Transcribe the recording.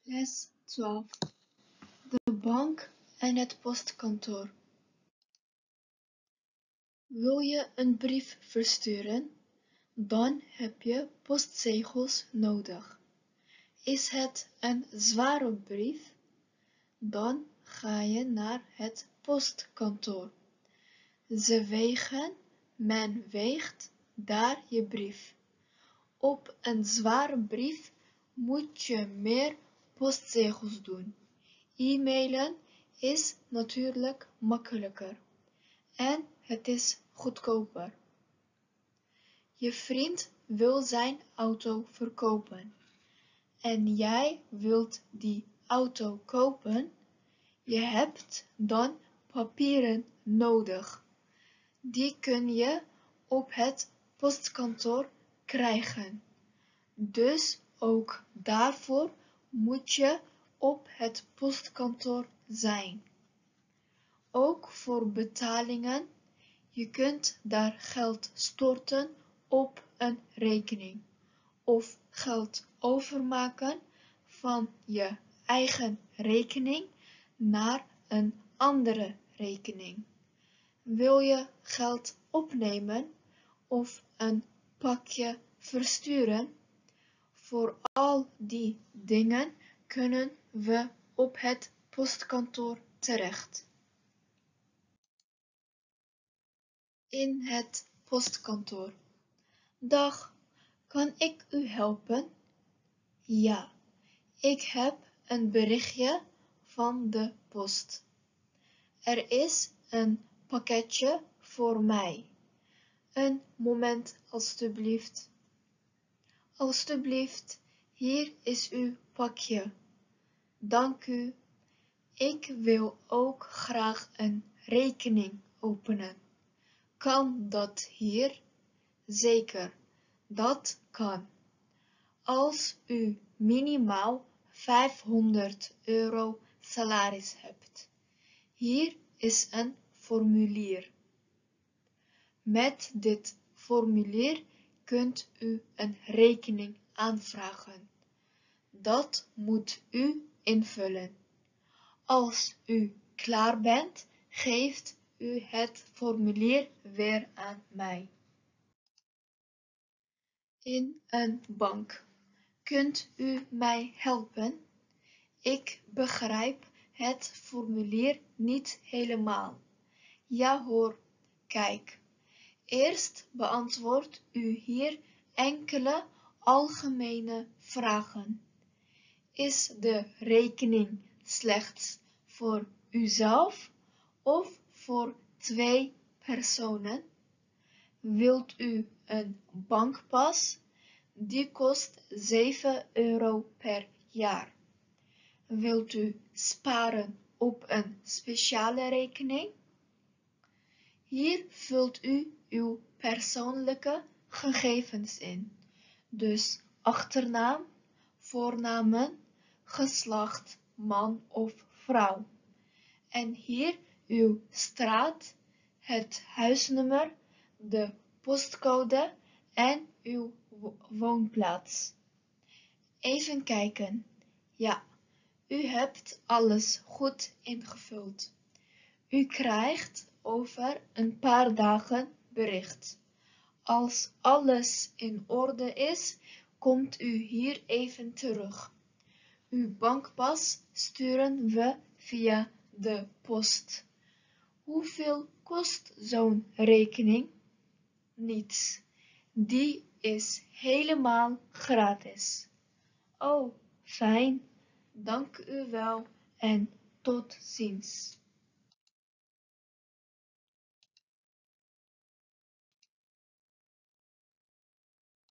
Les 12. De bank en het postkantoor. Wil je een brief versturen? Dan heb je postzegels nodig. Is het een zware brief? Dan ga je naar het postkantoor. Men weegt daar je brief. Op een zware brief moet je meer postzegels doen. E-mailen is natuurlijk makkelijker en het is goedkoper. Je vriend wil zijn auto verkopen en jij wilt die auto kopen. Je hebt dan papieren nodig. Die kun je op het postkantoor krijgen. Dus ook daarvoor moet je op het postkantoor zijn. Ook voor betalingen, je kunt daar geld storten op een rekening of geld overmaken van je eigen rekening naar een andere rekening. Wil je geld opnemen of een pakje versturen? Voor al die dingen kunnen we op het postkantoor terecht. In het postkantoor. Dag, kan ik u helpen? Ja, ik heb een berichtje van de post. Er is een pakketje voor mij. Een moment, alstublieft. Alstublieft, hier is uw pakje. Dank u. Ik wil ook graag een rekening openen. Kan dat hier? Zeker, dat kan. Als u minimaal €500 salaris hebt. Hier is een formulier. Met dit formulier kunt u een rekening aanvragen. Dat moet u invullen. Als u klaar bent, geeft u het formulier weer aan mij. In een bank. Kunt u mij helpen? Ik begrijp het formulier niet helemaal. Ja hoor, kijk. Eerst beantwoordt u hier enkele algemene vragen. Is de rekening slechts voor uzelf of voor 2 personen? Wilt u een bankpas? Die kost €7 per jaar. Wilt u sparen op een speciale rekening? Hier vult u uw persoonlijke gegevens in, dus achternaam, voornamen, geslacht, man of vrouw. En hier uw straat, het huisnummer, de postcode en uw woonplaats. Even kijken. Ja, u hebt alles goed ingevuld. U krijgt over een paar dagen bericht. Als alles in orde is, komt u hier even terug. Uw bankpas sturen we via de post. Hoeveel kost zo'n rekening? Niets. Die is helemaal gratis. Oh, fijn. Dank u wel en tot ziens.